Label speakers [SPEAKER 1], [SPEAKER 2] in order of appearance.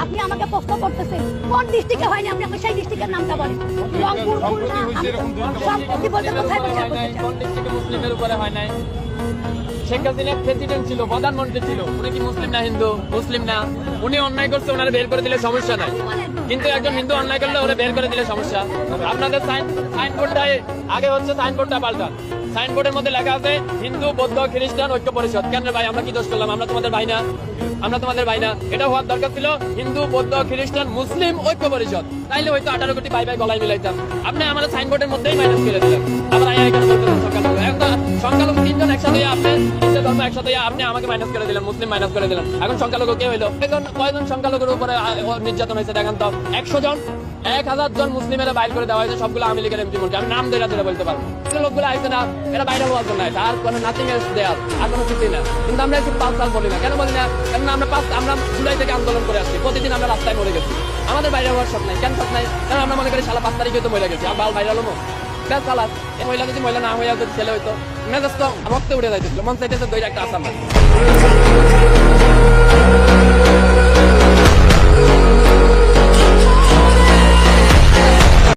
[SPEAKER 1] আপনি আমাকে প্রশ্ন করতেছেন কোন ডিস্ট্রিক্টে হয়নি, আপনি আমাকে সেই ডিস্ট্রিক্টের নামটা বলেন। রংপুর, খুলনা, সম্পত্তি বলতে কোথায় বলতে
[SPEAKER 2] কোন ডিস্ট্রিক্টে মুসলিমের উপরে হয় নাই? শেখ হাসিনা প্রেসিডেন্ট ছিল, প্রধানমন্ত্রী ছিল, উনি কি মুসলিম না হিন্দু? মুসলিম না। উনি অন্যায় করছে, ওনারা বের করে দিলে সমস্যা নাই, কিন্তু একজন হিন্দু অন্যায় করলে ওরা বের করে দিলে সমস্যা। আপনাদের সাইনবোর্ডটাই আগে হচ্ছে, সাইনবোর্ডটা পাল্টা। সাইনবোর্ডের মধ্যে লেখা আছে হিন্দু, বৌদ্ধ, খ্রিস্টান ঐক্য পরিষদ। কেন ভাই, আমরা কি দোষ করলাম? আমরা তোমাদের ভাই না? আমরা তোমাদের ভাই না? এটা হওয়ার দরকার ছিল হিন্দু, বৌদ্ধ, খ্রিস্টান, মুসলিম ঐক্য পরিষদ। তাইলে হয়তো 18 কোটি ভাই ভাই গলায় মিলাইতাম। আপনি আমাদের সাইনবোর্ডের মধ্যেই মাইনাস করে দিলেন। আবার এখানে সংখ্যালঘু 3 জন একসাথে, আপনি 3 ধর্ম একসাথে, আপনি আমাকে মাইনাস করে দিলেন, মুসলিম মাইনাস করে দিলেন। এখন সংখ্যালঘু কে হইলো? কয়জন সংখ্যালঘুর উপরে নির্যাতন হয়েছে দেখান তো। 100 জন, 1000 জন মুসলিমেরা বাইর করে দেওয়া হয়েছে, সবগুলো আওয়ামী লীগের এমপি মন্ত্রী। আমি নাম ধরে বলতে পারবো। লোকগুলো আইসে না, এরা বাইরে হওয়ার জন্য আইসে, আর কোনো নাথিং এলস দেয়ার, আর কোনো কিছুই না। কিন্তু আমরা একটু 5 সাল বলি না, কেন বলি না? কারণ আমরা জুলাই থেকে আন্দোলন করে আসছি, প্রতিদিন আমরা রাস্তায় মরে গেছি। আমাদের বাইরে হওয়ার শখ নাই। কেন শখ নাই? কারণ আমরা মনে করি সালা 5 তারিখে তো মরে গেছি, আর বাল বাইরে হলো সালা এই মহিলা যদি মহিলা না হয়ে যদি ছেলে হইতো, মেজাজ তো রক্তে উঠে যাইতেছিল, মন চাইতেছে দইটা একটা আসাম।